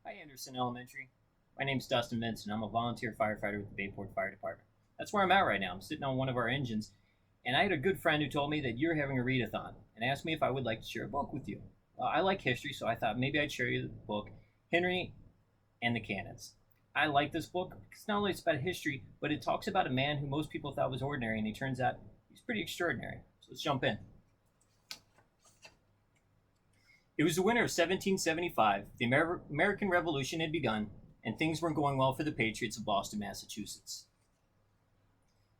Hi, Andersen Elementary. My name's Dustin Vincent. I'm a volunteer firefighter with the Bayport Fire Department. That's where I'm at right now. I'm sitting on one of our engines, and I had a good friend who told me that you're having a readathon and asked me if I would like to share a book with you. I like history, so I thought maybe I'd share you the book, Henry and the Cannons. I like this book because not only it's about history, but it talks about a man who most people thought was ordinary, and he turns out he's pretty extraordinary. So let's jump in. It was the winter of 1775. The American Revolution had begun, and things weren't going well for the Patriots of Boston, Massachusetts.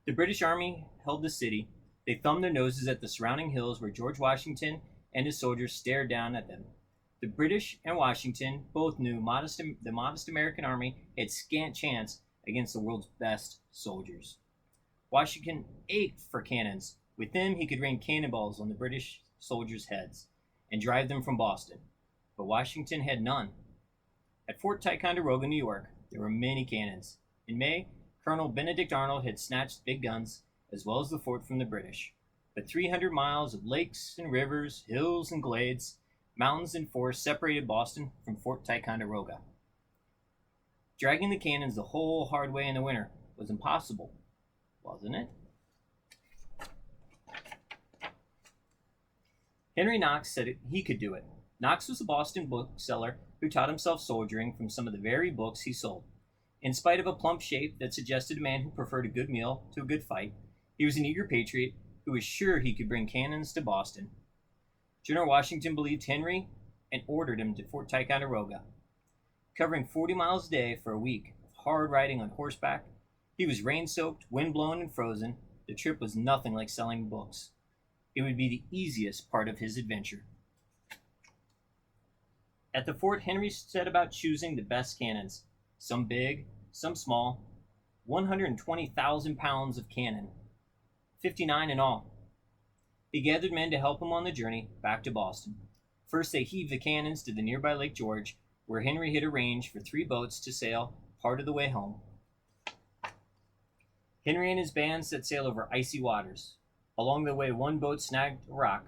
The British Army held the city. They thumbed their noses at the surrounding hills where George Washington and his soldiers stared down at them. The British and Washington both knew the modest American army had scant chance against the world's best soldiers. Washington ached for cannons. With them, he could rain cannonballs on the British soldiers' heads and drive them from Boston. But Washington had none. At Fort Ticonderoga, New York, there were many cannons. In May, Colonel Benedict Arnold had snatched big guns, as well as the fort from the British. But 300 miles of lakes and rivers, hills and glades, mountains and forests separated Boston from Fort Ticonderoga. Dragging the cannons the whole hard way in the winter was impossible, wasn't it? Henry Knox said he could do it. Knox was a Boston bookseller who taught himself soldiering from some of the very books he sold. In spite of a plump shape that suggested a man who preferred a good meal to a good fight, he was an eager patriot who was sure he could bring cannons to Boston. General Washington believed Henry and ordered him to Fort Ticonderoga. Covering 40 miles a day for a week of hard riding on horseback, he was rain-soaked, wind-blown, and frozen. The trip was nothing like selling books. It would be the easiest part of his adventure. At the fort, Henry set about choosing the best cannons, some big, some small, 120,000 pounds of cannon, 59 in all. He gathered men to help him on the journey back to Boston. First, they heaved the cannons to the nearby Lake George, where Henry had arranged for 3 boats to sail part of the way home. Henry and his band set sail over icy waters. Along the way, one boat snagged a rock.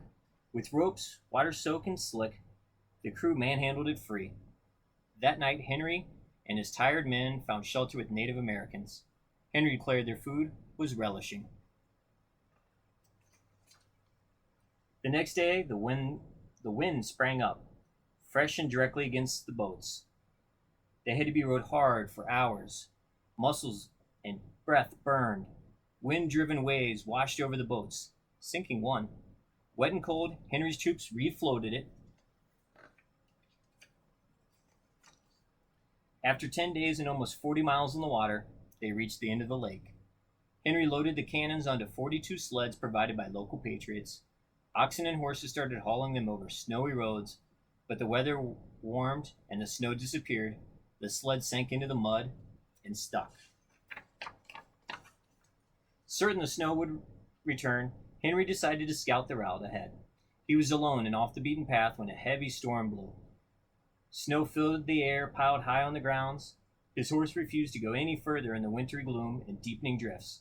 With ropes, water-soaked and slick, the crew manhandled it free. That night, Henry and his tired men found shelter with Native Americans. Henry declared their food was relishing. The next day, the wind sprang up, fresh and directly against the boats. They had to be rowed hard for hours. Muscles and breath burned. Wind-driven waves washed over the boats, sinking one. Wet and cold, Henry's troops refloated it. After 10 days and almost 40 miles in the water, they reached the end of the lake. Henry loaded the cannons onto 42 sleds provided by local patriots. Oxen and horses started hauling them over snowy roads, but the weather warmed and the snow disappeared. The sleds sank into the mud and stuck. Certain the snow would return, Henry decided to scout the route ahead. He was alone and off the beaten path when a heavy storm blew. Snow filled the air, piled high on the grounds. His horse refused to go any further in the wintry gloom and deepening drifts.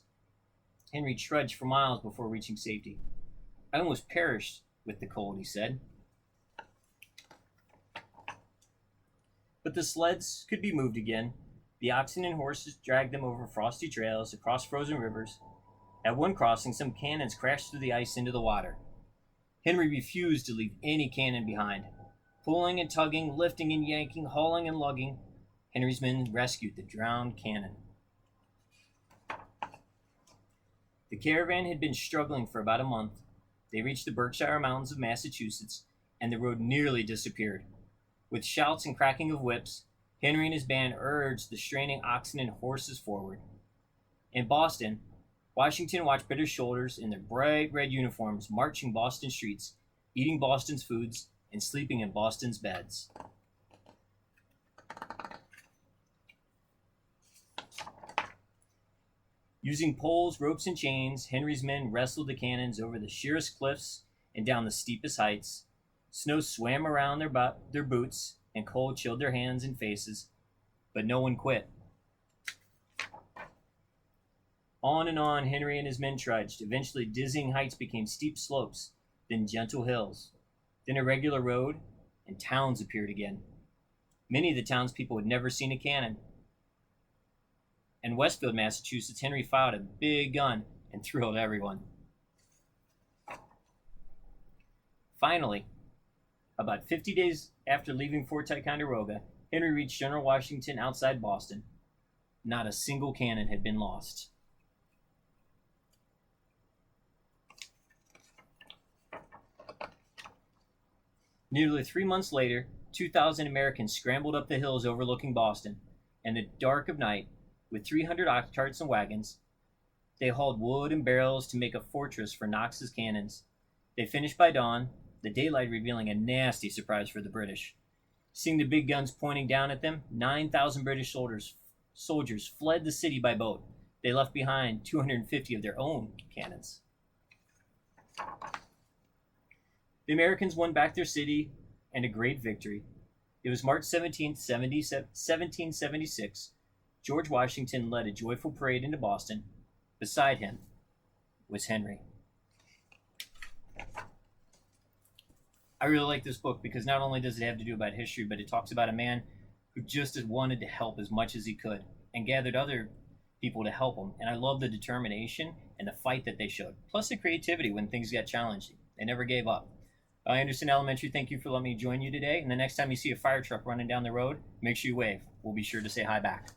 Henry trudged for miles before reaching safety. I almost perished with the cold, he said. But the sleds could be moved again. The oxen and horses dragged them over frosty trails, across frozen rivers. At one crossing, some cannons crashed through the ice into the water. Henry refused to leave any cannon behind. Pulling and tugging, lifting and yanking, hauling and lugging, Henry's men rescued the drowned cannon. The caravan had been struggling for about a month. They reached the Berkshire Mountains of Massachusetts, and the road nearly disappeared. With shouts and cracking of whips, Henry and his band urged the straining oxen and horses forward. In Boston, Washington watched British soldiers in their bright red uniforms marching Boston streets, eating Boston's foods, and sleeping in Boston's beds. Using poles, ropes, and chains, Henry's men wrestled the cannons over the sheerest cliffs and down the steepest heights. Snow swam around their boots, and cold chilled their hands and faces, but no one quit. On and on Henry and his men trudged. Eventually, dizzying heights became steep slopes, then gentle hills, then a regular road, and towns appeared again. Many of the townspeople had never seen a cannon. In Westfield, Massachusetts, Henry fired a big gun and thrilled everyone. Finally, about 50 days after leaving Fort Ticonderoga, Henry reached General Washington outside Boston. Not a single cannon had been lost. Nearly 3 months later, 2,000 Americans scrambled up the hills overlooking Boston. In the dark of night, with 300 ox carts and wagons, they hauled wood and barrels to make a fortress for Knox's cannons. They finished by dawn, the daylight revealing a nasty surprise for the British. Seeing the big guns pointing down at them, 9,000 British soldiers fled the city by boat. They left behind 250 of their own cannons. The Americans won back their city and a great victory. It was March 17, 1776. George Washington led a joyful parade into Boston. Beside him was Henry. I really like this book because not only does it have to do about history, but it talks about a man who just wanted to help as much as he could and gathered other people to help him. And I love the determination and the fight that they showed, plus the creativity when things got challenging. They never gave up. Andersen Elementary, thank you for letting me join you today. And the next time you see a fire truck running down the road, make sure you wave. We'll be sure to say hi back.